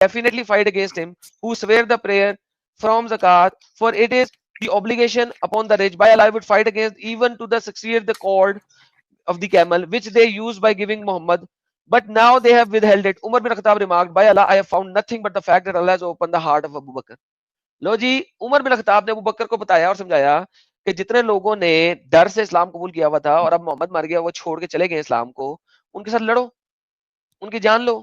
definitely fight against him who swear the prayer from zakat, for it is the obligation upon the rich. By Allah, I would fight against even to the 60th the cord of the camel, which they used by giving Muhammad. But now they have withheld it. Umar bin Khattab remarked, by Allah, I have found nothing but the fact that Allah has opened the heart of Abu Bakr. لو جی عمر بن خطاب نے ابو بکر کو بتایا اور سمجھایا کہ جتنے لوگوں نے ڈر سے اسلام قبول کیا ہوا تھا اور اب محمد مر گیا وہ چھوڑ کے چلے گئے اسلام کو, ان کے ساتھ لڑو, ان کی جان لو.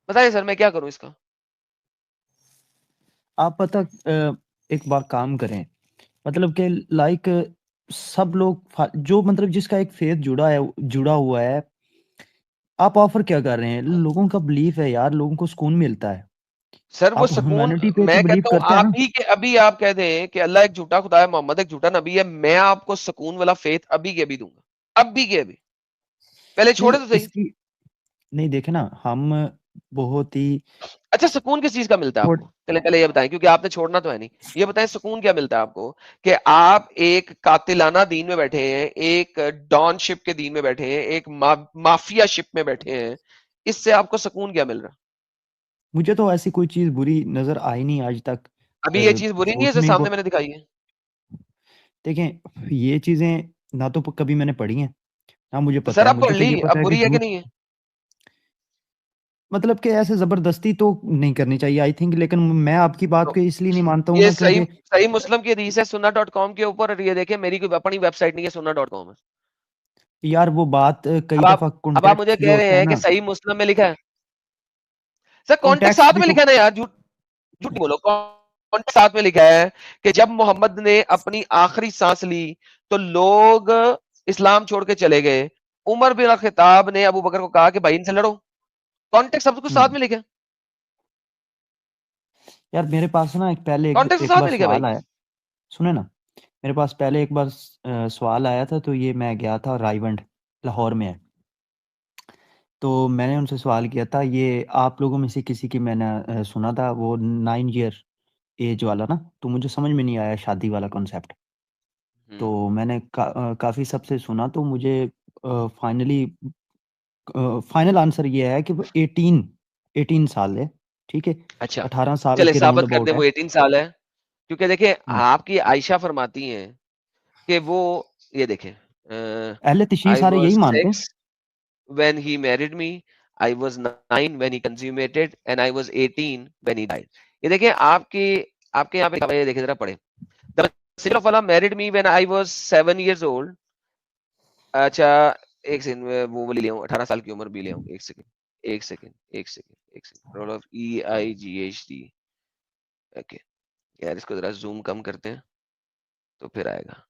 بتائیے سر میں کیا کروں اس کا. آپ پتہ ایک بار کام کریں, مطلب کہ لائک سب لوگ جو مطلب جس کا ایک فیتھ جڑا ہوا ہے, آپ آفر کیا کر رہے ہیں؟ لوگوں کا بلیف ہے یار, لوگوں کو سکون ملتا ہے. سر وہ سکون میں کہتا ہوں آپ ہی کہ ابھی آپ کہہ دیں کہ اللہ ایک جھوٹا خدا ہے, محمد ایک جھوٹا نبی ہے, میں آپ کو سکون والا فیتھ ابھی کے ابھی دوں گا, ابھی کے ابھی. پہلے چھوڑے تو صحیح. نہیں دیکھیں نا, ہم بہت ہی اچھا سکون کس چیز کا ملتا ہے آپ کو؟ پہلے یہ بتائیں, کیونکہ آپ نے چھوڑنا تو ہے نہیں. یہ بتائیں سکون کیا ملتا ہے آپ کو کہ آپ ایک قاتلانہ دین میں بیٹھے ہیں, ایک ڈان شپ کے دین میں بیٹھے ہیں, ایک مافیا شپ میں بیٹھے ہیں, اس سے آپ کو سکون کیا مل رہا؟ مجھے تو ایسی کوئی چیز بری نظر آئی نہیں آج تک. ابھی یہ چیز بری نہیں ہے جو سامنے میں نے دکھائی ہے. دیکھیں یہ چیزیں نہ تو کبھی میں نے پڑھی ہیں نہ مجھے پتا سر ہے. آپ پڑھ لی, اب بری ہے کہ نہیں ہے؟ مطلب کہ ایسے زبردستی تو نہیں کرنی چاہیے آئی تھنک, لیکن میں آپ کی بات کو اس لیے نہیں مانتا ہوں یہ نا کیونکہ صحیح مسلم کی حدیث ہے sunna.com کے اوپر, یہ دیکھیں میری کوئی اپنی ویب سائٹ نہیں ہے, sunna.com ہے. یار وہ بات کئی دفعہ اب آپ مجھے کہہ رہے ہیں کہ صحیح مسلم میں لکھا ہے. سر کانٹیکٹ ساتھ میں لکھا نا یار, جھوٹ بولو. کانٹیکٹ ساتھ میں لکھا ہے کہ جب محمد نے اپنی آخری سانس لی تو لوگ اسلام چھوڑ کے چلے گئے. عمر بن خطاب نے ابو بکر کو کہا کہ بھائی ان سے لڑو. کانٹیکٹ سب کچھ ساتھ میں لکھا ہے. یار میرے پاس نا ایک پہلے ایک بار سوال آیا, سنے نا, میرے پاس پہلے ایک بار سوال آیا تھا, تو یہ میں گیا تھا رائیونڈ لاہور میں ہے, تو میں نے ان سے سوال کیا تھا, یہ آپ لوگوں میں سے کسی کی میں نے سنا تھا وہ 9 ایئر ایج والا نا, تو مجھے سمجھ میں نہیں آیا شادی والا کنسیپٹ. تو میں نے کافی سب سے سنا, تو مجھے فائنل آنسر یہ ہے کہ وہ 18 سال ہے. ٹھیک ہے, اچھا 18 سال چلے کے ثابت راؤنڈ کر دیں اباؤٹ ہے. وہ 18 سال ہے, کیونکہ دیکھیں آپ کی عائشہ فرماتی ہیں کہ وہ یہ دیکھیں اہل تشریح I سارے یہی was مانتے ہیں. 6 when he married me, I was 9 when he consummated, and I was 18 when he died. یہ دیکھیں آپ کے یہاں پہ یہ دیکھیں ذرا پڑھیں. The Messenger of Allah married me when I was 7 years old. اچھا ایک سیکنڈ وہ لے لیا ہوں, 18 سال کی عمر بھی لے آؤں. ایک second role of EIGHT. Okay یار اس کو ذرا زوم کم کرتے ہیں تو پھر آئے گا.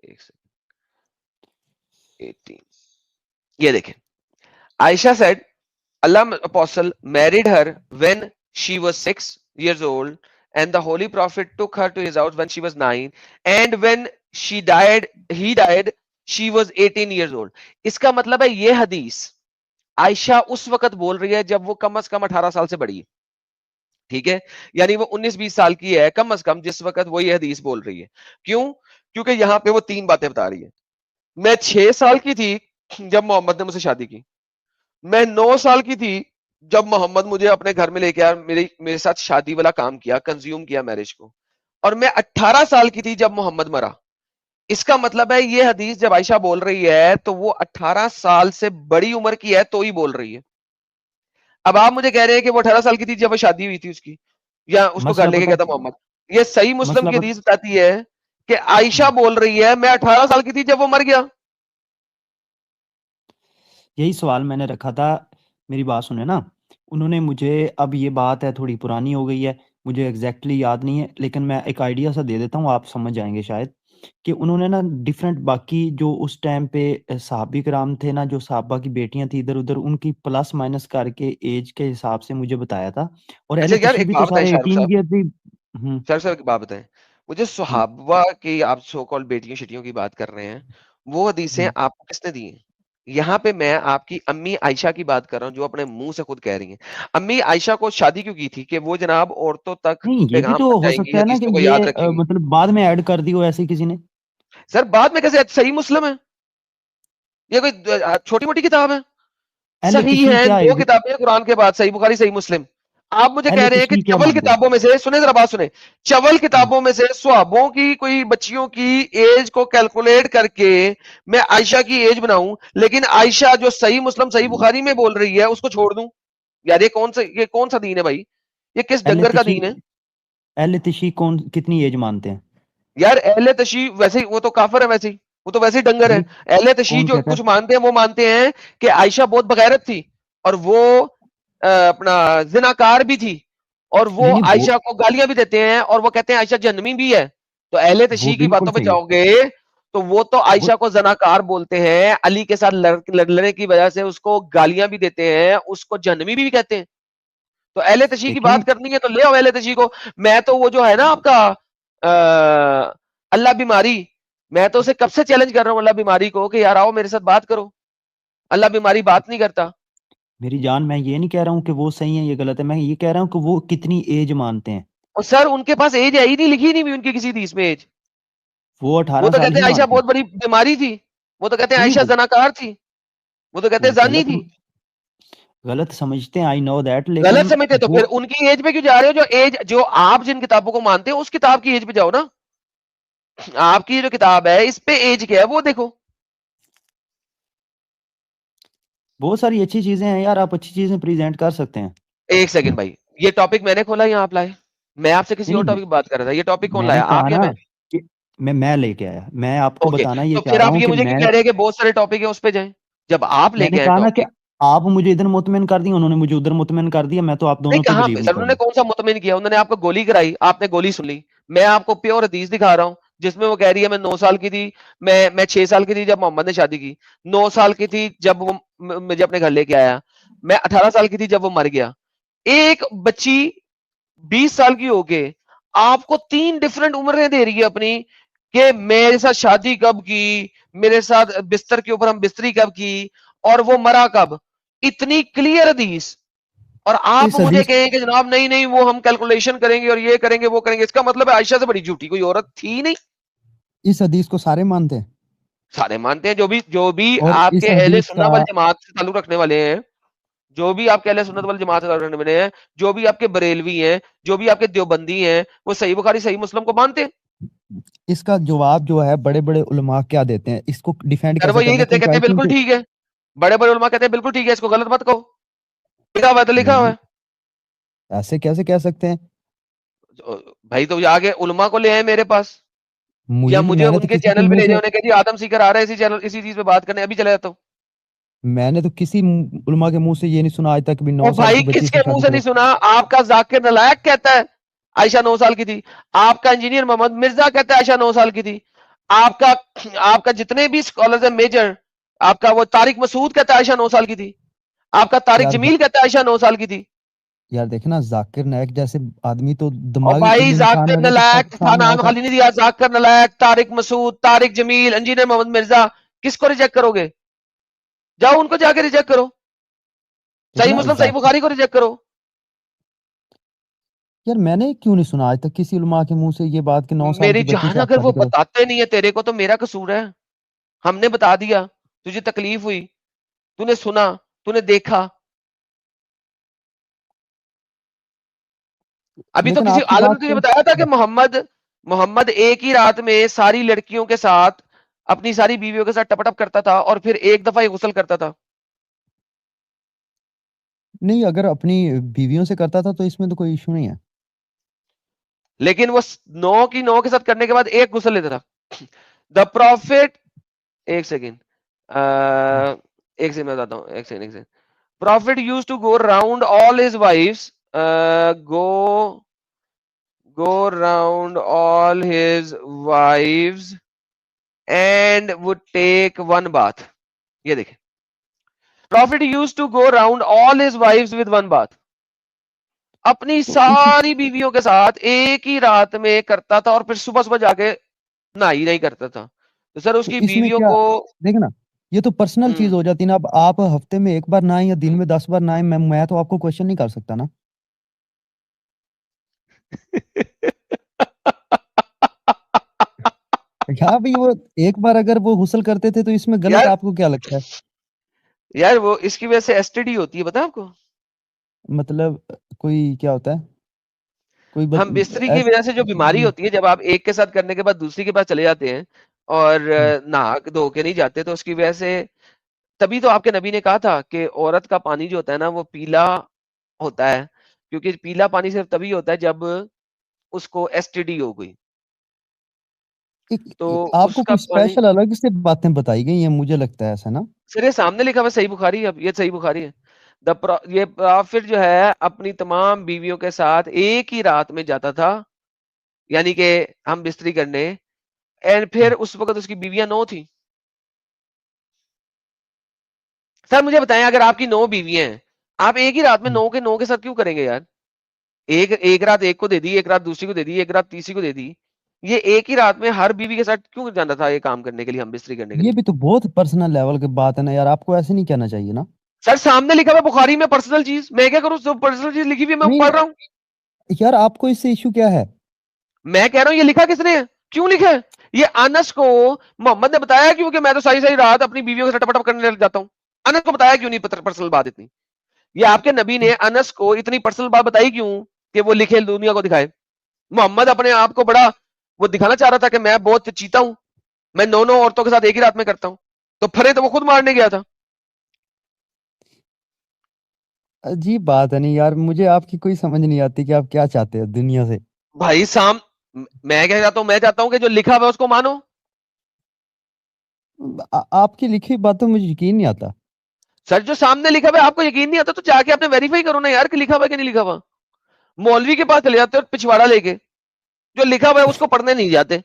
ایک سیکنڈ 18. یہ دیکھیں عائشہ said Allah apostle married her when she was 6 years old, and the holy prophet took her to his house when she was 9, and when he died she was 18 years old. اس کا مطلب ہے یہ حدیث عائشہ اس وقت بول رہی ہے جب وہ کم از کم 18 سال سے بڑی ہے. ٹھیک ہے, یعنی وہ 19-20 سال کی ہے کم از کم جس وقت وہ یہ حدیث بول رہی ہے. کیوں؟ کیونکہ یہاں پہ وہ 3 باتیں بتا رہی ہے. میں 6 سال کی تھی جب محمد نے مجھ سے شادی کی, میں 9 سال کی تھی جب محمد مجھے اپنے گھر میں لے کے آیا, میرے ساتھ شادی والا کام کیا, کنزیوم کیا میرج کو, اور میں 18 سال کی تھی جب محمد مرا. اس کا مطلب ہے یہ حدیث جب عائشہ بول رہی ہے تو وہ 18 سال سے بڑی عمر کی ہے تو ہی بول رہی ہے. اب آپ مجھے کہہ رہے ہیں کہ وہ 18 سال کی تھی جب وہ شادی ہوئی تھی اس کی, یا اس کو گھر لے کے گیا تھا محمد. یہ صحیح مسلم کی حدیث بتاتی ہے کہ عائشہ بول رہی ہے میں 18 سال کی تھی جب وہ مر گیا. یہی سوال میں نے رکھا تھا, میری بات سنیں نا, انہوں نے مجھے, اب یہ بات ہے تھوڑی پرانی ہو گئی ہے, مجھے ایگزیکٹلی یاد نہیں ہے, لیکن میں ایک آئیڈیا سا دے دیتا ہوں, آپ سمجھ جائیں گے شاید, کہ انہوں نے نا ڈیفرنٹ باقی جو اس ٹائم پہ صحابہ کرام تھے نا, جو صحابہ کی بیٹیاں تھیں ادھر ادھر, ان کی پلس مائنس کر کے ایج کے حساب سے مجھے بتایا تھا. اور اہل تشریح بھی تو سارے 18 ایئر تھی. سر ایک بات بتائیں مجھے, صحابہ کی آپ سو کال بیٹیوں شٹیوں کی بات کر رہے ہیں, وہ حدیثیں آپ کو کس نے دی ہیں؟ یہاں پہ میں آپ کی امی عائشہ کی بات کر رہا ہوں جو اپنے منہ سے خود کہہ رہی ہیں. امی عائشہ کو شادی کیوں کی تھی کہ وہ جناب عورتوں تک یہ بھی تو ہو سکتا ہے نا کہ یہ مطلب بعد میں ایڈ کر دی ہو ایسے کسی نے. سر بعد میں کیسے؟ صحیح مسلم ہے, یہ کوئی چھوٹی موٹی کتاب ہے؟ اہل صحیح تشریح ہیں کیا دو ہے؟ کتابیں ہیں قرآن کے بعد، صحیح بخاری صحیح مسلم. آپ مجھے کہہ اہل رہے ہیں کہ تشریح کیا چول مانتے ہیں؟ کتابوں میں سے، سنیں ذرا بات سنیں، چول کتابوں میں سے صحابوں کی کوئی بچیوں کی ایج کو کیلکولیٹ کر کے میں عائشہ کی ایج بناؤں، لیکن عائشہ جو صحیح مسلم صحیح بخاری میں بول رہی ہے اس کو چھوڑ دوں؟ یار یہ کون سا دین ہے بھائی؟ یہ کس اہل ڈنگر کا دین ہے؟ تشریح اہل تشریح کتنی ایج مانتے ہیں؟ یار اہل تشیع ویسے وہ تو کافر ہے، ویسے وہ تو ویسے ڈنگر ہے. نہیں، اہل تشیع کون جو کہتا کچھ ہے؟ مانتے ہیں وہ مانتے ہیں کہ عائشہ بہت بغیرت تھی، اور وہ اپنا زناکار بھی تھی، اور وہ نہیں نہیں، عائشہ کو گالیاں بھی دیتے ہیں، اور وہ کہتے ہیں عائشہ جہنمی بھی ہے. تو اہل وہ تشیع کی بالکل باتوں پہ صحیح جاؤ گے تو وہ تو ہے. عائشہ کو زناکار بولتے ہیں، علی کے ساتھ لڑنے کی وجہ سے اس کو گالیاں بھی دیتے ہیں، اس کو جہنمی بھی کہتے ہیں. تو اہل تشیع کی دیکھیں، بات کرنی ہے تو لے آؤ اہل تشیع کو. میں تو وہ جو ہے نا آپ کا اللہ بیماری، میں تو اسے کب سے چیلنج کر رہا ہوں اللہ بیماری کو کہ یار آؤ میرے ساتھ بات کرو. اللہ بیماری بات نہیں کرتا. میری جان، میں یہ نہیں کہہ رہا ہوں کہ وہ صحیح ہے یہ غلط ہے، میں یہ کہہ رہا ہوں کہ وہ کتنی ایج مانتے ہیں. اور سر ان کے پاس ایج ہے ہی نہیں، لکھی نہیں ہوئی ان کی کسی حدیث میں ایج. وہ وہ 18 تو سال کہتے ہی ہیں عائشہ مانتے ہیں. بہت بڑی بیماری تھی، وہ تو کہتے ہیں نہیں نہیں، عائشہ زناکار تھی، وہ تو کہتے وہ ہیں زانی غلط تھی. غلط سمجھتے ہیں، آئی نو دیٹ، غلط لیکن سمجھتے تو وہ پھر ان کی ایج پہ کیوں جا رہے ہو؟ جو ایج جو آپ جن کتابوں کو مانتے ہیں اس کتاب کی ایج پہ جاؤ نا. آپ کی جو کتاب ہے اس پہ ایج کیا ہے وہ دیکھو. بہت ساری اچھی چیزیں ہیں یار، آپ اچھی چیزیں پریزنٹ کر سکتے ہیں. ایک سیکنڈ بھائی، یہ ٹاپک میں نے کھولا یا آپ لائے؟ میں آپ سے کسی نہیں اور نہیں، ٹاپک بات کر رہا تھا، یہ ٹاپک کون میں نے لایا، کہا آپ یا نا میں؟ کہ میں لے کے آیا، میں آپ کو اوکے، بتانا یہ تو چاہ پھر رہا آپ ہوں یہ کہ مجھے کیوں میں کہہ رہے ہیں کہ بہت سارے ٹاپک ہیں اس پہ جائیں؟ جب آپ لے میں کے نے آئے کہا نا کہ ٹاپک. آپ مجھے ادھر مطمئن کر دیا، انہوں نے مجھے ادھر مطمئن کر دیا، میں تو آپ نہیں دونوں پہ کہاں بلیو پہ نہیں سر کر انہوں نے رہا. کون سا مطمئن کیا؟ انہوں نے آپ کو گولی کرائی، آپ نے گولی سن لی. میں آپ کو پیور حدیث دکھا رہا ہوں جس میں وہ کہہ رہی ہے میں 9 سال کی تھی، میں 6 سال کی تھی جب محمد نے شادی کی، 9 سال کی تھی جب وہ مجھے اپنے گھر لے کے آیا، میں 18 سال کی تھی جب وہ مر گیا. ایک بچی 20 سال کی ہو کے آپ کو 3 ڈفرنٹ عمریں دے رہی ہے اپنی، کہ میرے ساتھ شادی کب کی، میرے ساتھ بستر کے اوپر ہم بستری کب کی، اور وہ مرا کب. اتنی کلیئر حدیث، اور آپ اس مجھے حدیث کہیں کہ جناب نہیں نہیں وہ ہم کیلکولیشن کریں گے اور یہ کریں گے وہ کریں گے. اس کا مطلب ہے عائشہ سے بڑی جھوٹی کوئی عورت تھی نہیں. اس حدیث کو سارے مانتے ہیں، سارے مانتے ہیں، جو بھی اور آپ اس کے اہل حدیث سنت کا والجماعت سے تعلق رکھنے والے ہیں، جو بھی آپ کے اہل سنت والجماعت سے تعلق رکھنے والے ہیں، جو بھی آپ کے بریلوی ہیں، جو بھی آپ کے دیوبندی ہیں، وہ صحیح بخاری صحیح مسلم کو مانتے ہیں. اس کا جواب جو ہے بڑے بڑے علماء کیا دیتے ہیں، اس کو ڈیفینڈ سر کیسے وہ یہی کرنا ہے، کہتے کیونکہ ہیں آئی تھنک بالکل ٹھیک ہے. بڑے بڑے علماء کہتے ہیں بالکل ٹھیک ہے، اس کو غلط مت کہو. لکھا ہوا ہے تو لکھا ہوا نہیں، ہے. ایسے کیسے کہہ سکتے ہیں؟ بھائی تو آگے علماء کو لے آئے میرے پاس، یا مجھے نہیں، مجھے میں نے ان تو کے کسی کے چینل پہ منہ لے سے جائے، انہیں کہ جی آدم سیکر آ رہا ہے اسی چینل اسی چیز پہ بات کرنے، ابھی چلا جاتا ہوں. میں نے تو کسی علماء کے منہ سے یہ نہیں سنا آج تک بھی او 9 سال بھائی کی بچی کس کے سے منہ شادی سے کرو. نہیں سنا؟ آپ کا ذاکر نلائق کہتا ہے عائشہ 9 سال کی تھی، آپ کا انجینئر محمد مرزا کہتا ہے عائشہ 9 سال کی تھی، آپ کا آپ کا جتنے بھی اسکالرز ہیں میجر، آپ کا وہ طارق مسعود کہتا ہے عائشہ 9 سال کی تھی، آپ کا طارق یار جمیل کہتا ہے عائشہ 9 سال کی تھی. یار دیکھنا، ذاکر نائک جیسے آدمی تو اور دماغی بھائی انسان ذاکر ہے، وہ تو نلائق تھا، پاکستان میں آیا نام تھا. خالی نہیں دیا، ذاکر نلائق، طارق مسعود، طارق جمیل، انجینئر محمد مرزا، کس کو ریجیکٹ کرو گے؟ جاؤ ان کو جا کے ریجیکٹ کرو، صحیح دیکھنا مسلم صحیح ذاکر، بخاری کو ریجیکٹ کرو. یار میں نے کیوں نہیں سنا آج تک کسی علماء کے منہ سے یہ بات کہ 9 سال میری کی بچی جان سے آپ اگر وہ شادی کرو. بتاتے نہیں ہے تیرے کو تو میرا قصور ہے، ہم نے بتا دیا، تجھے تکلیف ہوئی، تو نے سنا، تو نے دیکھا. ابھی تو لیکن کسی آپ کی عالم نے بات تجھے سے بتایا تھا کہ محمد ایک ہی رات میں ساری لڑکیوں کے ساتھ، اپنی ساری بیویوں کے ساتھ ٹپ ٹپ کرتا تھا اور پھر ایک دفعہ ہی غسل کرتا تھا. نہیں، اگر اپنی بیویوں سے کرتا تھا تو اس میں تو کوئی ایشو نہیں ہے. لیکن وہ 9 کے ساتھ کرنے کے بعد ایک غسل لیتا تھا. دا پروفٹ، ایک سیکنڈ ایک سیکنڈ میں بتاتا ہوں، ایک second. Prophet used to go round all his wives, go round all his wives and would take one bath. یہ دیکھیں، Prophet used to go round all his wives with one bath. اپنی تو اس ساری بیویوں کے ساتھ ایک ہی رات میں کرتا تھا اور پھر صبح صبح جا کے نہائی نہیں کرتا تھا. تو سر اس تو کی اس میں بیویوں کیا، کو دیکھنا یہ تو پرسنل چیز ہو جاتی ہے نا. اب آپ ہفتے میں ایک بار نہائیں یا دن میں 10 بار نہائیں، میں تو آپ کو کوشچن نہیں کر سکتا نا. کیا بھائی، وہ ایک بار اگر وہ غسل کرتے تھے تو اس میں غلط یار آپ کو کیا لگتا ہے؟ یار وہ اس کی وجہ سے ایسٹیڈی ہوتی ہے، پتا آپ کو؟ مطلب کوئی کیا ہوتا ہے؟ کوئی ہم بستری کی وجہ سے جو بیماری ہوتی ہے، جب آپ ایک کے ساتھ کرنے کے بعد دوسری کے پاس چلے جاتے ہیں اور نہا دھو کے نہیں جاتے، تو اس کی وجہ سے تبھی تو آپ کے نبی نے کہا تھا کہ عورت کا پانی جو ہوتا ہے نا وہ پیلا ہوتا ہے، کیونکہ پیلا پانی صرف تبھی ہوتا ہے جب اس کو ایس ٹی ڈی ہو گئی، تو آپ اس کو کا کوئی پانی اسپیشل الگ سے باتیں بتائی گئی ہیں، مجھے لگتا ہے ایسا نا. سر یہ سامنے لکھا ہوا صحیح بخاری ہے، یہ صحیح بخاری ہے. یہ پرافٹ جو ہے اپنی تمام بیویوں کے ساتھ ایک ہی رات میں جاتا تھا، یعنی کہ ہم بستری کرنے، اینڈ پھر اس وقت اس کی بیویاں 9 تھیں. سر مجھے بتائیں اگر آپ کی 9 بیویاں ہیں، آپ ایک ہی رات میں 9 کے 9 کے ساتھ کیوں کریں گے یار؟ ایک رات ایک کو دے دی، ایک رات دوسری کو دے دی، ایک رات تیسری کو دے دی. یہ ایک ہی رات میں ہر بیوی کے ساتھ کیوں جانا تھا یہ کام کرنے کے لیے، ہم بستری کرنے کے یہ لیے؟ بھی تو بہت پرسنل لیول کی بات ہے نا یار، آپ کو ایسے نہیں کہنا چاہیے نا. سر سامنے لکھا ہوا بخاری میں پرسنل چیز، میں کیا کروں؟ پرسنل چیز لکھی ہوئی ہے، میں نہیں پڑھ رہا ہوں. یار، آپ کو اس سے ایشو کیا ہے؟ میں کہہ رہا ہوں یہ لکھا کس نے ہے، کیوں لکھا ہے؟ یہ انس کو محمد نے بتایا کیوں کہ میں تو صحیح رات اپنی بیویوں کے ساتھ ٹپ کرنے لگ جاتا ہوں؟ انس کو بتایا کیوں نہیں پرسنل بات اتنی؟ یہ آپ کے نبی نے انس کو اتنی پرسنل بات بتائی کیوں کہ وہ لکھے دنیا کو دکھائے؟ محمد اپنے آپ کو بڑا وہ دکھانا چاہ رہا تھا کہ میں بہت چیتا ہوں، میں 9 عورتوں کے ساتھ ایک ہی رات میں کرتا ہوں، تو پھرے تو وہ خود مارنے گیا تھا. عجیب بات ہے نہیں یار، مجھے آپ کی کوئی سمجھ نہیں آتی کہ آپ کیا چاہتے ہو دنیا سے. بھائی میں کیا چاہتا ہوں؟ میں چاہتا ہوں کہ جو لکھا ہوا ہے اس کو مانو. آپ کی لکھی باتوں مجھے یقین نہیں آتا. سر جو سامنے لکھا ہوا ہے آپ کو یقین نہیں آتا تو جا کے آپ نے ویریفائی کرو نا یار کہ لکھا ہوا ہے کہ نہیں لکھا ہوا. مولوی کے پاس چلے جاتے اور پچھواڑا لے کے جو لکھا ہوا ہے اس کو پڑھنے نہیں جاتے.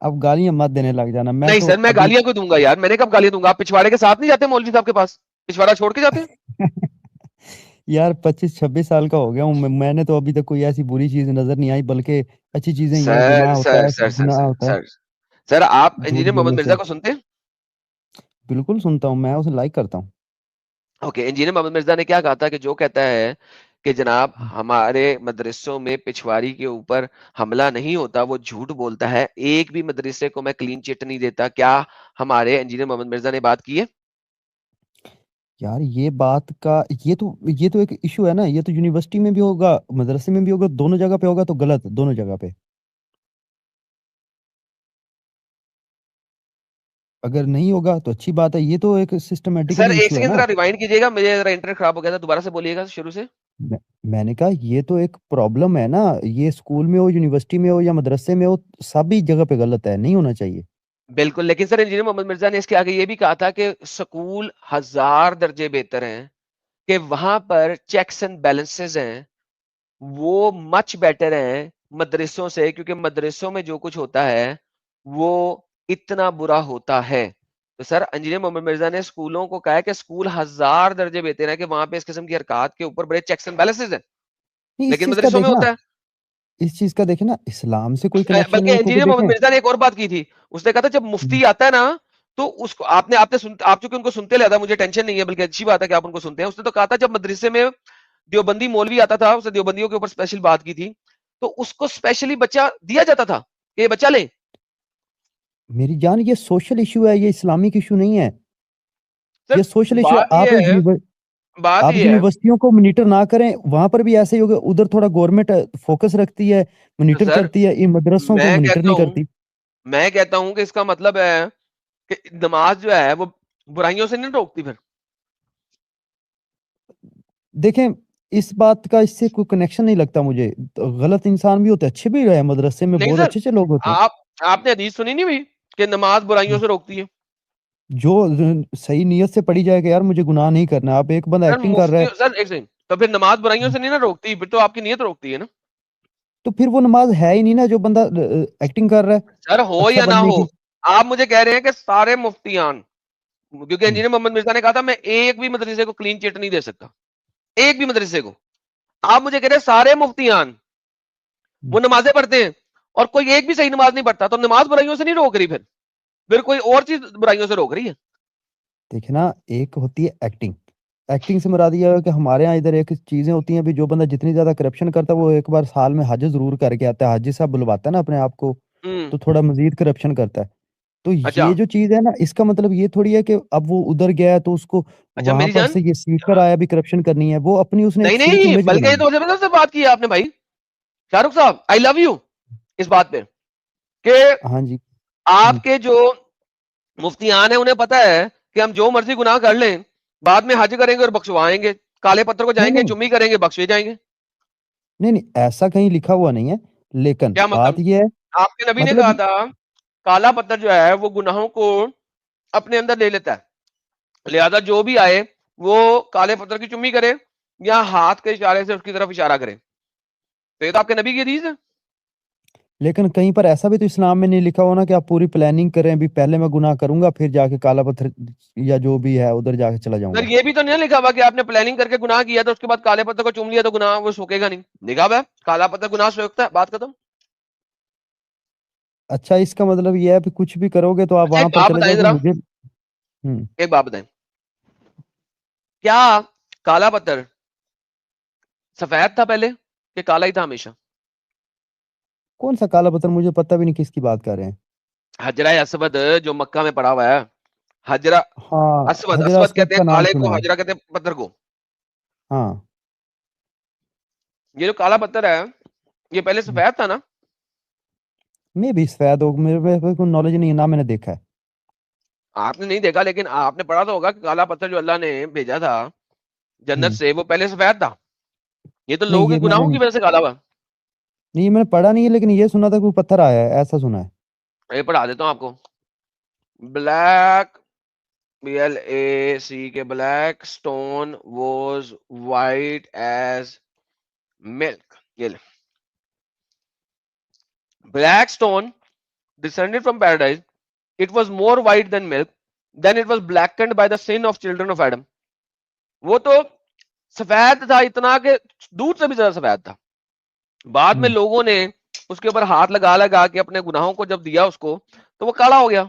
اب گالیاں مت دینے لگ جانا. میں نہیں تو سر میں ابھی گالیاں کو دوں گا یار، میں نے کب گالیاں دوں گا؟ آپ پچھواڑے کے ساتھ نہیں جاتے مولوی صاحب کے پاس؟ پچھواڑا چھوڑ کے جاتے ہیں؟ یار 25-26 سال کا ہو گیا ہوں میں نے تو ابھی تک کوئی ایسی بری چیز نظر نہیں آئی، بلکہ اچھی چیزیں یہ ہیں، سر گناہ ہوتا سر ہے، سر سر گناہ سر ہوتا ہے سر سر آپ جھوٹ انجینئر محمد بولنے مرزا سے. کو سنتے ہیں؟ بالکل سنتا ہوں، میں اسے لائک کرتا ہوں. اوکے، انجینئر محمد مرزا نے کیا کہا تھا کہ جو کہتا ہے کہ جناب ہمارے مدرسوں میں پچھواری کے اوپر حملہ نہیں ہوتا وہ جھوٹ بولتا ہے، ایک بھی مدرسے کو میں کلین چٹ نہیں دیتا. کیا ہمارے انجینئر محمد مرزا نے بات کی ہے؟ یار یہ بات کا یہ تو ایک ایشو ہے نا. یہ تو یونیورسٹی میں بھی ہوگا، مدرسے میں بھی ہوگا، دونوں جگہ پہ ہوگا تو غلط، دونوں جگہ پہ. اگر نہیں ہوگا تو اچھی بات ہے. یہ تو ایک سر سسٹمیٹیکلی ایک ایشو ہے سیکنڈ نا. ذرا ریوائنڈ کیجیے گا، مجھے ذرا انٹرنیٹ خراب ہو گیا تھا، دوبارہ سے بولیے گا شروع سے. میں نے کہا یہ تو ایک پرابلم ہے نا. یہ اسکول میں ہو، یونیورسٹی میں ہو یا مدرسے میں ہو، سبھی جگہ پہ غلط ہے، نہیں ہونا چاہیے. بالکل، لیکن سر انجینئر محمد مرزا نے اس کے آگے یہ بھی کہا تھا کہ سکول 1000 درجے بہتر ہیں، کہ وہاں پر چیکس اینڈ بیلنسز ہیں، وہ مچ بیٹر ہیں مدرسوں سے، کیونکہ مدرسوں میں جو کچھ ہوتا ہے وہ اتنا برا ہوتا ہے. تو سر انجینئر محمد مرزا نے اسکولوں کو کہا ہے کہ اسکول 1000 درجے بہتر ہے، کہ وہاں پہ اس قسم کی حرکات کے اوپر بڑے چیکس اینڈ بیلنسز ہیں، نہیں، اس لیکن چیز کا مدرسوں میں دیکھنا، ہوتا ہے. اس چیز کا دیکھنا اسلام سے کوئی کنیکشن بلکہ ہے اس کو بھی انجینئر محمد دیکھیں. مرزا نے ایک اور بات کی تھی، اس نے کہا تھا جب مفتی آتا ہے نا تو اس کو آپ چونکہ ان کو سنتے لیا تھا، مجھے ٹینشن نہیں ہے بلکہ اچھی بات ہے کہ آپ ان کو سنتے ہیں. اس نے تو کہا تھا جب مدرسے میں دیوبندی مولوی آتا تھا، اس نے دیوبندیوں کے اوپر اسپیشل بات کی تھی، تو اس کو اسپیشلی بچہ دیا جاتا تھا کہ یہ بچہ لیں. میری جان یہ سوشل ایشو ہے، یہ اسلامک ایشو نہیں ہے. سر یہ سوشل ایشو ہے. بات یہ ہے بات آپ یہ ہے یونیورسٹیوں کو مانیٹر نہ کریں، وہاں پر بھی ایسے ہی ہوگا. ادھر تھوڑا گورنمنٹ فوکس رکھتی ہے، مانیٹر سر کرتی ہے، ان مدرسوں کو میں مانیٹر کہتا نہیں ہوں کرتی. میں کہتا ہوں کہ اس کا مطلب ہے کہ نماز جو ہے وہ برائیوں سے نہیں روکتی. پھر دیکھیں اس بات کا اس سے کوئی کنیکشن نہیں لگتا مجھے. غلط انسان بھی ہوتے ہیں، اچھے بھی رہے، مدرسے میں نہیں بہت سر، اچھے لوگ ہوتے ہیں. آپ نے حدیث سنی نہیں ہوئی کہ نماز برائیوں سے روکتی ہے؟ جو صحیح نیت سے پڑھی جائے کہ یار مجھے گناہ نہیں کرنا. آپ ایک بندہ سر ایکٹنگ کر رہا مفتی ہے سر ایک سیکنڈ، تو پھر نماز برائیوں سے نہیں نا روکتی، پھر تو آپ کی نیت روکتی ہے نا. تو پھر وہ نماز ہے ہی نہیں نا، جو بندہ ایکٹنگ کر رہا ہے سر ہو اچھا یا نہ بننے ہو، کی. آپ مجھے کہہ رہے ہیں کہ سارے مفتیان، کیونکہ انجینئر محمد مرزا نے کہا تھا میں ایک بھی مدرسے کو کلین چٹ نہیں دے سکتا، ایک بھی مدرسے کو. آپ مجھے کہہ رہے ہیں سارے مفتیان وہ نمازیں پڑھتے ہیں اور کوئی ایک بھی صحیح نماز نہیں پڑھتا، تو نماز برائیوں سے نہیں روک رہی، پھر کوئی اور چیز برائیوں سے روک رہی ہے. دیکھنا ایک ہوتی ہے ایکٹنگ. ایکٹنگ سے مراد یہ ہے کہ ہمارے ہاں ادھر ایک چیزیں ہوتی ہیں بھی، جو بندہ جتنی زیادہ کرپشن کرتا ہے وہ ایک بار سال میں حج ضرور کر کے آتا ہے. حج صاحب بلواتا ہے نا اپنے آپ کو، ہوں تو تھوڑا مزید کرپشن کرتا ہے. تو اچھا یہ جو چیز ہے نا، اس کا مطلب یہ تھوڑی ہے کہ اب وہ ادھر گیا تو اس کو اچھا وہاں میری پر جان، سے یہ سیکھ کر آیا بھی کرپشن کرنی ہے، وہ اپنی اس نے ایک نہیں فیک نہیں، امیج بلکہ یہ بنائی. تو زبردست بات کی ہے آپ نے بھائی شاہ رخ صاحب، آئی لو یو اس بات پہ کہ ہاں جی. آپ کے جو مفتیان ہیں انہیں پتا ہے کہ ہم جو مرضی گناہ کر لیں بعد میں حج کریں گے اور بخشوائیں گے، کالے پتھر کو نہیں جائیں گے نہیں چمی کریں گے بخشے جائیں گے. نہیں نہیں، ایسا کہیں لکھا ہوا نہیں ہے، لیکن کیا مطلب؟ بات یہ ہے آپ کے نبی نے مطلب کہا تھا کالا پتھر جو ہے وہ گناہوں کو اپنے اندر لے لیتا ہے، لہذا جو بھی آئے وہ کالے پتھر کی چمی کرے یا ہاتھ کے اشارے سے اس کی طرف اشارہ کرے. تو یہ تو آپ کے نبی کی حدیث ہے. لیکن کہیں پر ایسا بھی تو اسلام میں نہیں لکھا ہوا نا کہ آپ پوری پلاننگ کریں، بھی پہلے میں گناہ کروں گا پھر جا کے کالا پتھر یا جو بھی ہے ادھر جا کے چلا جاؤں سر گا. یہ بھی تو نہیں لکھا ہوا کہ آپ نے پلاننگ کر کے گناہ کیا تو اس کے بعد کالے پتھر کو چوم لیا تو گناہ وہ سوکے گا نہیں. لکھا ہوا ہے کالا پتھر گناہ سوکھتا ہے، بات ختم. اچھا، اس کا مطلب یہ ہے کہ کچھ بھی کرو گے تو آپ اچھا وہاں ایک پر بات چلے بتائیں جاؤ گے. ذرا، مجھے ایک بات بتائیں، کیا کالا پتھر سفید تھا پہلے کہ کالا ہی تھا ہمیشہ؟ کون سا کالا پتھر؟ مجھے پتہ بھی نہیں کس کی بات کر رہے ہیں. حجرہ اسود جو مکہ میں پڑا ہوا ہے، حجرہ ہاں، اسود، حجر اسود اسود کہتے ہیں کا نام کالے سنا کو، ہے. حجرہ کہتے ہیں پتھر کو. ہاں یہ جو کالا پتھر ہے یہ پہلے سفید تھا نا؟ میں بھی سفید ہو، میرے کو کوئی نالج نہیں ہے نا، میں نے دیکھا ہے. آپ نے نہیں دیکھا لیکن آپ نے پڑھا تو ہوگا کہ کالا پتھر جو اللہ نے بھیجا تھا جنت سے وہ پہلے سفید تھا. یہ تو نہیں لوگوں یہ کے میں نے گناہوں کی وجہ سے کالا ہوا. نہیں، یہ میں نے پڑھا نہیں ہے، لیکن یہ سنا تھا کہ کوئی پتھر آیا ہے، ایسا سنا ہے. یہ پڑھا دیتا ہوں آپ کو. بلیک BLAC کے black stone was white as milk. یہ لے black stone descended from paradise. It was more white than milk. Then it was blackened by the sin of children of Adam. وہ تو سفید تھا اتنا کہ دودھ سے بھی زیادہ سفید تھا. بعد میں ہوں. لوگوں نے اس کے اوپر ہاتھ لگا لگا کے اپنے گناہوں کو جب دیا اس کو تو وہ کالا ہو گیا.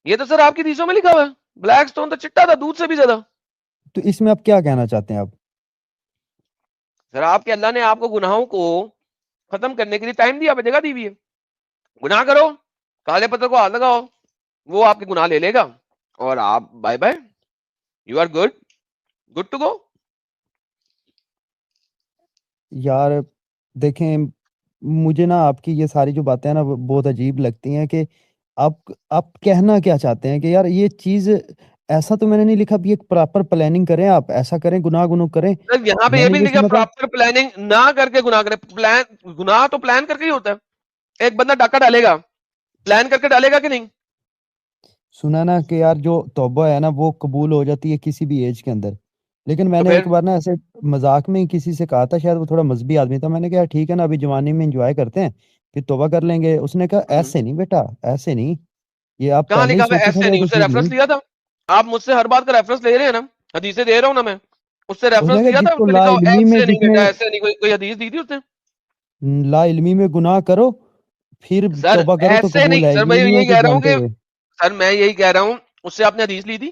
یہ تو سر آپ کی حدیثوں میں لکھا ہوا ہے. بلیک اسٹون تو چٹا تھا دودھ سے بھی زیادہ. تو اس میں آپ کیا کہنا چاہتے ہیں آپ؟ سر آپ کے اللہ نے آپ کو گناہوں کو ختم کرنے کے لیے ٹائم دیا، جگہ دی ہوئی ہے. گناہ کرو، کالے پتھر کو ہاتھ لگاؤ، وہ آپ کے گناہ لے لے گا اور آپ bye bye, you are good, good to go. یار دیکھیں، مجھے نا آپ کی یہ ساری جو باتیں ہیں نا وہ بہت عجیب لگتی ہیں کہ آپ کہنا کیا چاہتے ہیں کہ یار یہ چیز ایسا تو میں نے نہیں لکھا بھی ایک پراپر پلاننگ کریں، آپ ایسا کریں، گناہ کریں. سر یہاں پہ میں یہ نے بھی یہ لکھا سنا تھا. پراپر پلاننگ نہ کر کے گناہ کرے. گناہ تو پلان کر کے ہی ہوتا ہے. ایک بندہ ڈاکہ ڈالے گا پلان کر کے ڈالے گا کہ نہیں؟ سنا نا کہ یار جو توبہ ہے نا وہ قبول ہو جاتی ہے کسی بھی ایج کے اندر. لیکن میں تو نے پھر ایک بار نا ایسے مذاق میں ہی کسی سے کہا تھا، شاید وہ تھوڑا مذہبی آدمی تھا، میں نے کہا ٹھیک ہے نا ابھی جوانی میں انجوائے کرتے ہیں پھر توبہ کر لیں گے. اس نے کہا ایسے نہیں بیٹا، ایسے نہیں، یہ آپ کہاں پہلے ہی لکھا ہوا سوچے تھے ایسے وہ نہیں؟ تو اس سے ٹھیک ریفرنس نہیں. لیا تھا. آپ مجھ سے ہر بات کا ریفرنس لے رہے ہیں نا، حدیثیں دے رہا ہوں نا میں. اس سے اس نے ریفرنس کہا لیا جس تھا، اس کو پہ لا لکھا ہو علمی میں ایسے نہیں جس نے بیٹا ایسے نہیں. کوئی حدیث دی تھی اس نے؟ لا علمی میں گناہ کرو پھر سر توبہ کرو تو ایسے قبول نہیں ہے، سر، میں یہ نہیں ہے یہی کہ کہہ رہا ہوں جانتے کہ ہوئے. سر میں یہی کہہ رہا ہوں اس سے آپ نے حدیث لی تھی.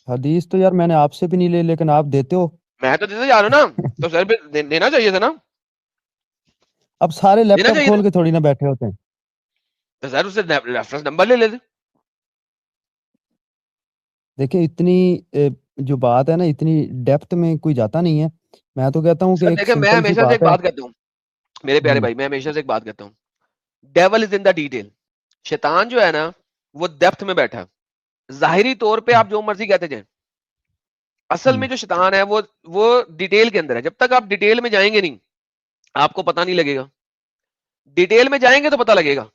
حدیث تو یار میں نے آپ سے بھی نہیں لے، لیکن آپ دیتے ہو. میں تو دیتے جا رہا ہوں نا، تو سر پھر دینا چاہیے تھا نا، اب سارے لیپ دینا ٹاپ چاہیے تھا. کھول کے تھوڑی نہ بیٹھے ہوتے ہیں. تو سر اس سے ریفرنس نمبر لے لیتے. دیکھیں اتنی جو بات ہے نا اتنی ڈیپتھ میں کوئی جاتا نہیں ہے. میں تو کہتا ہوں کہ سر ایک دیکھیں میں سمپل سی ہمیشہ سے ایک بات ہے. بات کہتا ہوں میرے پیارے ہوں. بھائی، میں ہمیشہ سے ایک بات کہتا ہوں، dual is in the detail. شیطان جو ہے نا وہ ڈیپتھ میں بیٹھا. ظاہری طور پہ آپ جو مرضی کہتے جائیں، اصل ہوں. میں جو شیطان ہے وہ ڈیٹیل کے اندر ہے. جب تک آپ ڈیٹیل میں جائیں گے نہیں آپ کو پتہ نہیں لگے گا. ڈیٹیل میں جائیں گے تو پتہ لگے گا.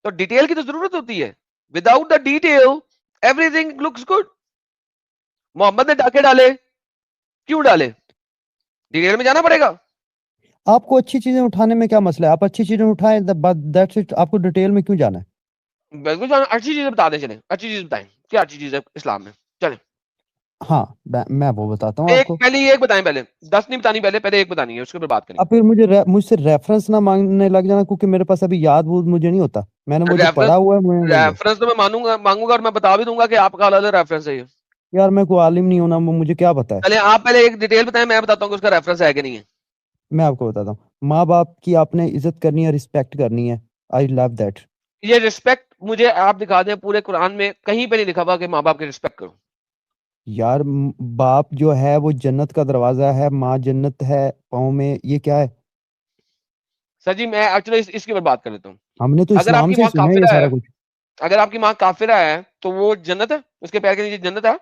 تو ڈیٹیل کی تو ضرورت ہوتی ہے. Without the detail everything looks good. Muhammad نے ڈاکے ڈالے، کیوں ڈالے؟ ڈیٹیل میں جانا پڑے گا. آپ کو اچھی چیزیں اٹھانے میں کیا مسئلہ ہے؟ آپ اچھی چیزیں اٹھائیں، that's it. آپ کو ڈیٹیل میں کیوں جانا ہے؟ بالکل اچھی چیزیں بتا دیں. چلیں اچھی چیز بتائیں، کیا اچھی چیز ہے اسلام میں؟ چلیں ہاں میں وہ بتاتا ہوں آپ ایک کو. پہلے ایک بتائیں، پہلے 10 نہیں بتانی، پہلے ایک بتانی ہے، اس کے اوپر بات کریں اب پھر مجھ سے ریفرنس نہ مانگنے لگ جانا، کیونکہ میرے پاس ابھی یاد مجھے نہیں ہوتا. میں نے وہ گے. جو پڑھا ہوا ہے وہی ہے. ریفرنس تو میں مانگوں گا اور میں بتا بھی دوں گا کہ آپ کا الگ ریفرنس ہے یہ. یار میں کوئی عالم نہیں ہونا، مجھے کیا پتا ہے. چلیں آپ پہلے ایک ڈیٹیل بتائیں، میں بتاتا ہوں کہ اس کا ریفرنس ہے کہ نہیں ہے. میں آپ کو بتاتا ہوں. ماں باپ کی آپ نے عزت کرنی ہے, رسپیکٹ کرنی ہے. آئی لو دیٹ. یہ رسپیکٹ مجھے آپ دکھا دیں پورے قرآن میں کہیں پہ نہیں لکھا ہوا کہ ماں باپ کی رسپیکٹ کرو. یار باپ جو ہے وہ جنت کا دروازہ ہے, ماں جنت ہے پاؤں میں, یہ کیا ہے؟ سر جی میں ایکچولی اس کے اوپر بات کر لیتا ہوں. ہم نے تو اگر آپ اسلام کی سے ماں سنا ہے یہ کافرہ ہے, سارا کچھ. اگر آپ کی ماں کافرہ ہے تو وہ جنت ہے, اس کے پیر کے نیچے جنت ہے؟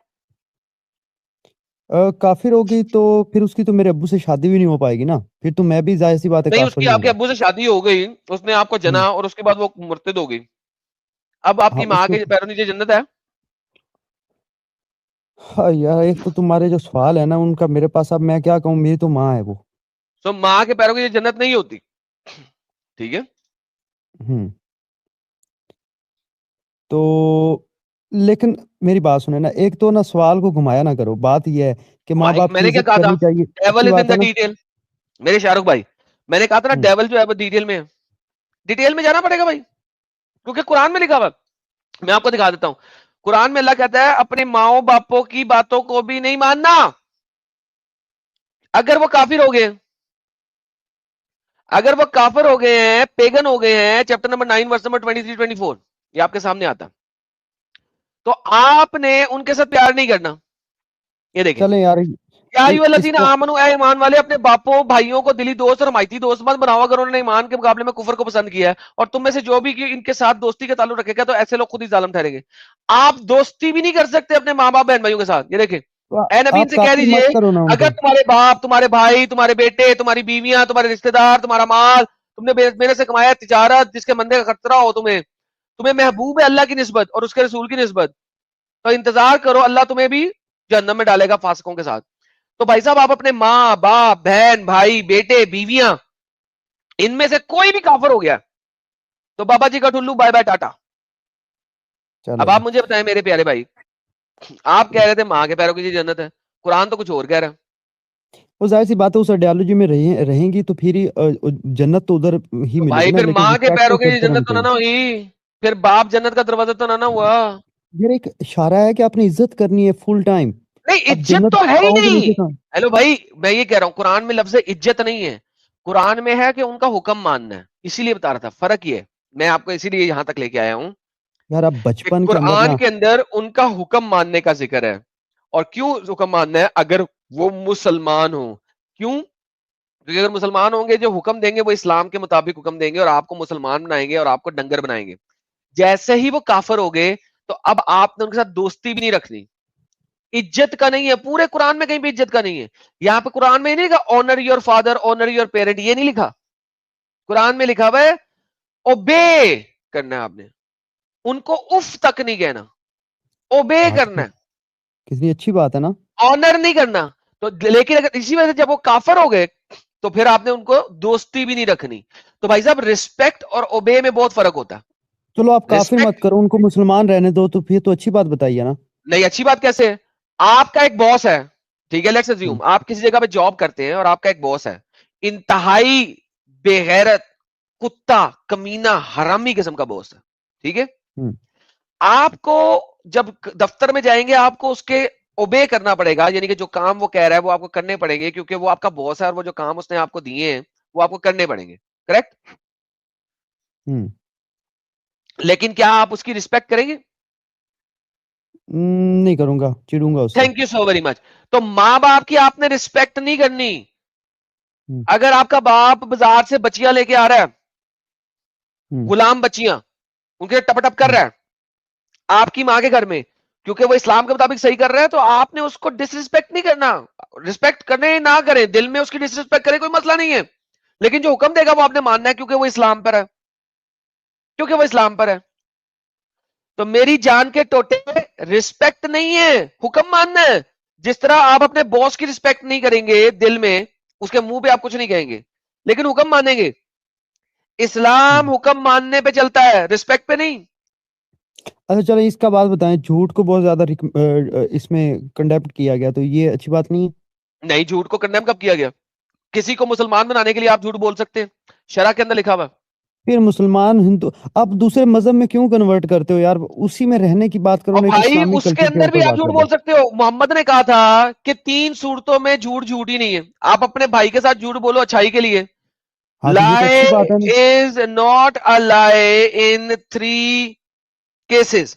کافر ہوگی تو پھر اس کی تو میرے ابو سے شادی بھی نہیں ہو پائے گی نا, پھر تو میں بھی ظاہر سی بات ہے نہیں, اس کافر کی ہی آپ ہوں کے گا. ابو سے شادی ہو گئی, اس نے آپ کو جنا اور اس کے بعد وہ مرتد ہو گئی, اب آپ ہاں کی اس ماں کو, کے پیروں نیچے جنت ہے؟ ہاں یار ایک تو تمہارے جو سوال ہے نا ان کا میرے پاس, اب میں کیا کہوں, میری تو ماں ہے وہ. تو ماں کے پیروں کی جنت نہیں ہوتی, ٹھیک ہے. ہوں تو لیکن میری بات سنیں نا, ایک تو نا سوال کو گھمایا نہ کرو, بات یہ ہے کہ ماں باپ میں کی نے کیا عزت کہا تھا, کرنی چاہیے, ڈیول اچھی از بات ان ہے دا نا. ڈیٹیل. میرے شاہ رخ بھائی, میں نے کہا تھا نا ہوں ڈیول جو ہے وہ ڈیٹیل میں ہے, ڈیٹیل میں جانا پڑے گا بھائی, کیونکہ قرآن میں لکھا ہوا. میں آپ کو دکھا دیتا ہوں, قرآن میں اللہ کہتا ہے اپنے ماؤں باپوں کی باتوں کو بھی نہیں ماننا اگر وہ کافر ہو گئے, اگر وہ کافر ہو گئے ہیں, پیگن ہو گئے ہیں. چیپٹر نمبر 9 ورس نمبر 23 24 یہ آپ کے سامنے آتا, تو آپ نے ان کے ساتھ پیار نہیں کرنا. یہ دیکھیں, چلیں یار, یا ایھا اس الذین کا آمنوا, اے ایمان والے اپنے باپوں بھائیوں کو دلی دوست اور حمایتی دوست مت بناؤ اگر انہوں نے ایمان کے مقابلے میں کفر کو پسند کیا ہے, اور تم میں سے جو بھی ان کے ساتھ دوستی کا تعلق رکھے گا تو ایسے لوگ خود ہی ظالم ٹھہریں گے. آپ دوستی بھی نہیں کر سکتے اپنے ماں باپ بہن بھائیوں کے ساتھ. یہ دیکھیں, اے نبی ان آپ سے کہہ کافر دیجئے مت کرو نا ان اگر کو. تمہارے باپ, تمہارے بھائی, تمہارے بیٹے, تمہاری بیویاں, تمہارے رشتہ دار, تمہارا مال تم نے میرے سے کمایا, تجارت جس کے مندے کا خطرہ ہو تمہیں محبوب ہے اللہ کی نسبت اور اس کے رسول کی نسبت, تو انتظار کرو اللہ تمہیں بھی جہنم میں ڈالے گا فاسقوں کے ساتھ. تو بھائی صاحب آپ اپنے ماں باپ بہن بھائی بیٹے بیویاں ان میں سے کوئی بھی کافر ہو گیا تو بابا جی کا ٹھلو, بائے بائے ٹاٹا. چلو اب آپ مجھے بتائیں میرے پیارے بھائی, آپ کہہ رہے تھے ماں کے پیروں کی جنت ہے, قرآن تو کچھ اور کہہ رہا ہے. وہ ظاہر سی بات ہے, اس آئیڈیالوجی میں رہیں گی تو پھر ہی جنت تو ادھر ہی تو ملے بھائی گی نا, پھر لیکن ماں کے رسپیکٹ تو پیروں سب کی کو رہنی جنت تو چاہیے. نہ ہوئی, پھر باپ جنت کا دروازہ تو نہ ہوا. یہ ایک اشارہ ہے کہ آپ نے عزت کرنی ہے فل ٹائم. نہیں, اب عزت جنت تو ہے ہی پاؤں کے نیچے نہیں. کہاں. ہیلو بھائی, میں یہ کہہ رہا ہوں قرآن میں لفظ عزت نہیں ہے, قرآن میں ہے کہ ان کا حکم ماننا ہے. اسی لیے بتا رہا تھا, فرق یہ ہے, میں آپ کو اسی لیے یہاں تک لے کے آیا ہوں یار اب کہ بچپن کے اندر قرآن نا, کے اندر ان کا حکم ماننے کا ذکر ہے. اور کیوں حکم ماننا ہے؟ اگر وہ مسلمان ہوں. کیوں؟ کیونکہ اگر مسلمان ہوں گے جو حکم دیں گے وہ اسلام کے مطابق حکم دیں گے اور آپ کو مسلمان بنائیں گے اور آپ کو ڈنگر بنائیں گے. جیسے ہی وہ کافر ہو گئے تو اب آپ نے ان کے ساتھ دوستی بھی نہیں رکھنی. عزت کا نہیں ہے, پورے قرآن میں کہیں بھی عزت کا نہیں ہے. یہاں پہ قرآن میں نہیں لکھا owner your father, owner your parent, یہ نہیں لکھا. قرآن میں لکھا ہوا ہے اوبے کرنا ہے آپ نے, ان کو اف تک نہیں کہنا, اوبے بات کرنا ہے, کتنی اچھی بات ہے نا. آنر نہیں کرنا. تو لیکن اگر اسی وجہ سے جب وہ کافر ہو گئے تو پھر آپ نے ان کو دوستی بھی نہیں رکھنی. تو بھائی صاحب رسپیکٹ اور اوبے میں بہت فرق ہوتا ہے. چلو آپ کافر مت رسپیکٹ کرو, ان کو مسلمان رہنے دو, تو پھر تو اچھی بات بتائیے نا. نہیں, اچھی بات کیسے ہے؟ آپ کا ایک باس ہے, ٹھیک ہے, لیٹس ہوں اسیوم آپ کسی جگہ پہ جاب کرتے ہیں اور آپ کا ایک باس ہے, انتہائی بے غیرت, کتا, کمینہ, حرامی قسم کا باس ہے, ٹھیک ہے. ہوں آپ کو جب دفتر میں جائیں گے آپ کو اس کے اوبے کرنا پڑے گا, یعنی کہ جو کام وہ کہہ رہا ہے وہ آپ کو کرنے پڑیں گے, کیونکہ وہ آپ کا باس ہے اور وہ جو کام اس نے آپ کو دیے ہیں وہ آپ کو کرنے پڑیں گے, کریکٹ. ہوں لیکن کیا آپ اس کی رسپیکٹ کریں گے؟ نہیں کروں گا, چڑوں گا اس سے. تھینک یو سو ویری مچ. تو ماں باپ کی آپ نے رسپیکٹ نہیں کرنی. ہوں اگر آپ کا باپ بازار سے بچیاں لے کے آ رہا ہے, ہوں غلام بچیاں, ان کے ٹپ ٹپ کر ہوں رہا ہے آپ کی ماں کے گھر میں, کیونکہ وہ اسلام کے مطابق صحیح کر رہا ہے, تو آپ نے اس کو ڈس رسپیکٹ نہیں کرنا. رسپیکٹ کرنے نہ کریں, دل میں اس کی ڈس رسپیکٹ کریں, کوئی مسئلہ نہیں ہے, لیکن جو حکم دے گا وہ آپ نے ماننا ہے, کیونکہ وہ اسلام پر ہے, کیونکہ وہ اسلام پر ہے. تو میری جان کے ٹوٹے, رسپیکٹ نہیں ہے, حکم ماننا ہے. جس طرح آپ اپنے باس کی رسپیکٹ نہیں کریں گے دل میں, اس کے منہ پہ آپ کچھ نہیں کہیں گے, لیکن حکم مانیں گے. ہوں اسلام حکم ماننے پہ چلتا ہے, رسپیکٹ پہ نہیں. اچھا چلو اس کا بات بتائیں, جھوٹ کو بہت زیادہ اس میں کنڈیپٹ کیا گیا, تو یہ اچھی بات نہیں ہے. نہیں, جھوٹ کو کنڈیم کب کیا گیا؟ کسی کو مسلمان بنانے کے لیے آپ جھوٹ بول سکتے ہیں, شرع کے اندر لکھا ہوا. پھر مسلمان ہندو آپ دوسرے مذہب میں کیوں کنورٹ کرتے ہو یار, اسی میں رہنے کی بات کرو اور نا, ایک بھائی اسلامی اس کے کلچر کے اندر اوپر بھی آپ بات جھوٹ کر بول لو. سکتے ہو. محمد نے کہا تھا کہ 3 صورتوں میں جھوٹ جھوٹ ہی نہیں ہے. آپ اپنے بھائی کے ساتھ جھوٹ بولو اچھائی کے لیے, lie is not a lie in 3 cases.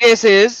cases,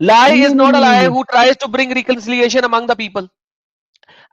lie is not a lie who tries to bring reconciliation among the people.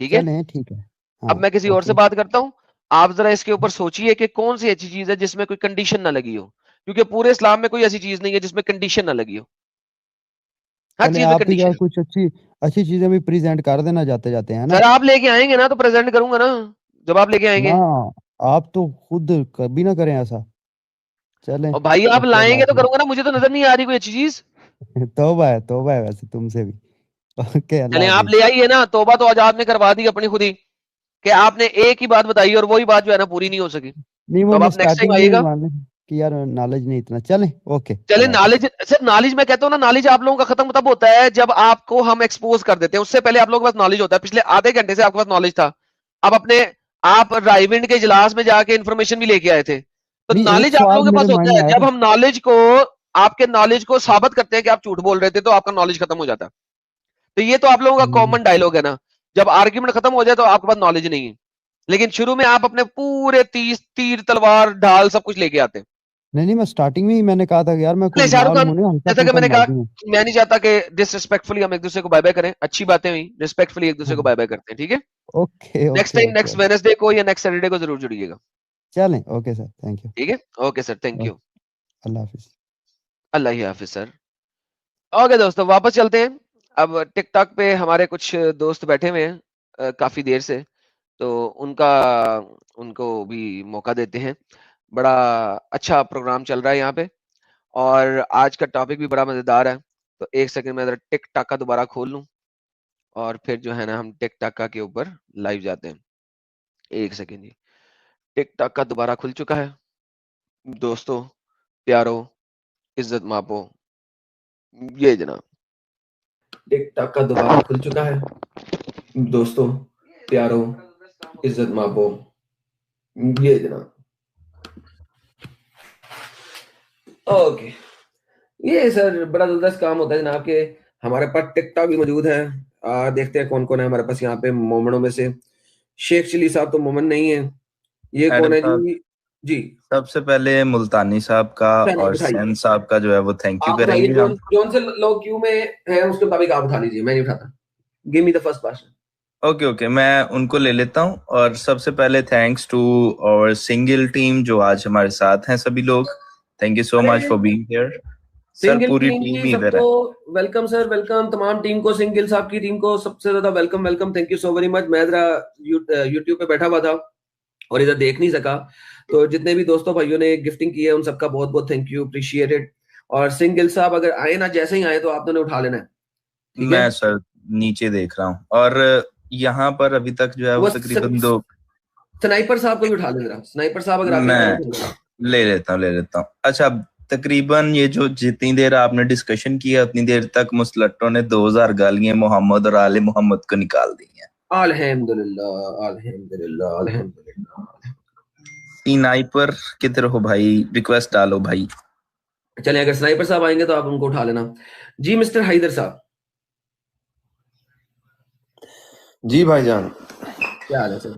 ٹھیک ہے. ٹھیک ہے. اب میں کسی اور سے بات کرتا ہوں, آپ ذرا اس کے اوپر سوچئے کہ کون سی ایسی چیز ہے جس میں کوئی کنڈیشن نہ لگی ہو, کیونکہ پورے اسلام میں کوئی ایسی چیز نہیں ہے جس میں کنڈیشن نہ لگی ہو. ہر چیز میں آپ کنڈیشن ہے. کچھ اچھی چیزیں بھی پریزنٹ کر دینا جاتے جاتے ہیں نا. سر آپ لے کے آئیں گے نا تو پریزنٹ کروں گا نا, جب آپ لے کے آئیں گے. آپ تو خود کبھی نہ کریں ایسا. چلیں اور بھائی آپ لائیں گے تو کروں گا نا, مجھے تو نظر نہیں آ رہی کوئی اچھی چیز. توبہ ہے ویسے تم سے بھی. اوکے, اللہ چلیں آپ حافظ. لے آئیے نا, توبہ تو آج آپ نے کروا دی اپنی خود ہی, کہ آپ نے ایک ہی بات بتائی اور وہی بات جو ہے نا پوری نہیں ہو سکی. نہیں, تو وہ اب میں آپ نیکسٹ ٹائم سٹارٹنگ میں آئیے ہی گا. مان کہ یار نالج نہیں اتنا. چلیں اوکے, چلے اللہ حافظ. نالج, سر نالج میں کہتا ہوں نا, نالج آپ لوگوں کا ختم تب ہوتا ہے جب آپ کو ہم ایکسپوز کر دیتے ہیں. اس سے پہلے آپ لوگوں کے پاس نالج ہوتا ہے. پچھلے آدھے گھنٹے سے آپ کے پاس نالج تھا. اب اپنے آپ رائیونڈ کے اجلاس میں جا کے انفارمیشن بھی لے کے آئے تھے. تو نہیں, ایک نالج آپ سوال لوگوں کے میرے پاس مائنڈ ہوتا میں ہے آیا تھا. جب ہم نالج کو, آپ کے نالج کو ثابت کرتے ہیں کہ آپ جھوٹ بول رہے تھے, تو آپ کا نالج ختم ہو جاتا ہے. تو یہ تو آپ لوگوں کا کامن ڈائلگ ہے نا, جب آرگیومنٹ ختم ہو جائے تو آپ کے پاس نالج نہیں ہے. لیکن شروع میں آپ اپنے پورے تیر تلوار ڈھال سب کچھ لے کے آتے ہیں. نہیں, میں سٹارٹنگ میں ہی میں نے کہا تھا کہ یار میں کچھ شاہ رخ خان, معلوم نہیں, ہلکا جیسا کہ پھلکا میں نے کہا, معلوم ہے. میں نہیں چاہتا کہ ڈس ریسپیکٹفلی ہم ایک دوسرے کو بائی بائی کریں. اچھی باتیں ہوئی, ریسپیکٹفلی ایک دوسرے کو بائی بائی کرتے ہیں. ٹھیک ہے, okay next okay time okay. Next Wednesday کو یا نیکسٹ سیٹرڈے کو ضرور جڑیے گا. چلیں اوکے سر, تھینک یو. ٹھیک ہے, اوکے سر, تھینک یو. اللہ حافظ. اللہ ہی حافظ سر. اوکے دوستو, واپس چلتے ہیں. اب ٹک ٹاک پہ ہمارے کچھ دوست بیٹھے ہوئے ہیں کافی دیر سے, تو ان کو بھی موقع دیتے ہیں. بڑا اچھا پروگرام چل رہا ہے یہاں پہ, اور آج کا ٹاپک بھی بڑا مزیدار ہے. تو ایک سیکنڈ میں ذرا ٹک ٹاک کا دوبارہ کھول لوں, اور پھر جو ہے نا ہم ٹک ٹاک کے اوپر لائیو جاتے ہیں. ایک سیکنڈ جی, ٹک ٹاک کا دوبارہ کھل چکا ہے. دوستو, پیارو, عزت ماپو, یہ جناب ٹک ٹاک کا دوبارہ کھل چکا ہے. دوستو, پیارو, عزت ماپو, یہ جناب. اوکے, یہ سر بڑا زبردست کام ہوتا ہے جناب کہ ہمارے پاس ٹک ٹاک بھی موجود ہے. دیکھتے ہیں کون کون ہے ہمارے پاس یہاں پہ مومنوں میں سے. شیخ چلی صاحب تو مومن نہیں ہے. یہ کون ہے جی؟ جی, سب سے پہلے ملتانی صاحب کا اور سین صاحب کا جو ہے وہ تھینک یو کریں گے. جون سے لوگ کیوں میں ہیں اس کے مطابق آپ اٹھا لیجیے, میں نہیں اٹھاتا. Give me the first part. Okay, میں ان کو لے لیتا ہوں. اور سب سے پہلے تھینکس ٹو اور سنگل ٹیم جو آج ہمارے ساتھ ہیں سبھی لوگ. Thank you so much for being here. Sir پوری ٹیم ہی ادھر ہے. ویلکم سر, ویلکم تمام ٹیم کو, سنگل صاحب کی ٹیم کو سب سے زیادہ welcome. Thank you so very much. میں ذرا یوٹیوب پہ بیٹھا ہوا تھا اور ادھر دیکھ نہیں سکا, تو جتنے بھی دوستوں بھائیوں نے گفٹنگ کی ہے ان سب کا بہت بہت تھینک یو, اپریشیٹڈ. اور سنگل صاحب اگر آئے نا, جیسے ہی آئے تو آپ نے اٹھا لینا ہے. میں سر نیچے دیکھ رہا ہوں, اور یہاں پر ابھی تک جو ہے وہ تقریباً 2. سنائپر صاحب کو بھی اٹھا لیں ذرا. سنائپر صاحب اگر میں لے لیتا ہوں. اچھا, تقریباً یہ جو جتنی دیر آپ نے ڈسکشن کیا اتنی دیر تک مسلٹوں نے 2000 گالیاں محمد اور آل محمد کو نکال دی ہیں. الحمدللہ الحمدللہ الحمدللہ. سنائپر کدھر ہو بھائی, ریکویسٹ ڈالو بھائی. چلیں اگر سنائپر صاحب آئیں گے تو آپ ان کو اٹھا لینا. جی مسٹر حیدر صاحب. جی بھائی جان, کیا حال ہے سر؟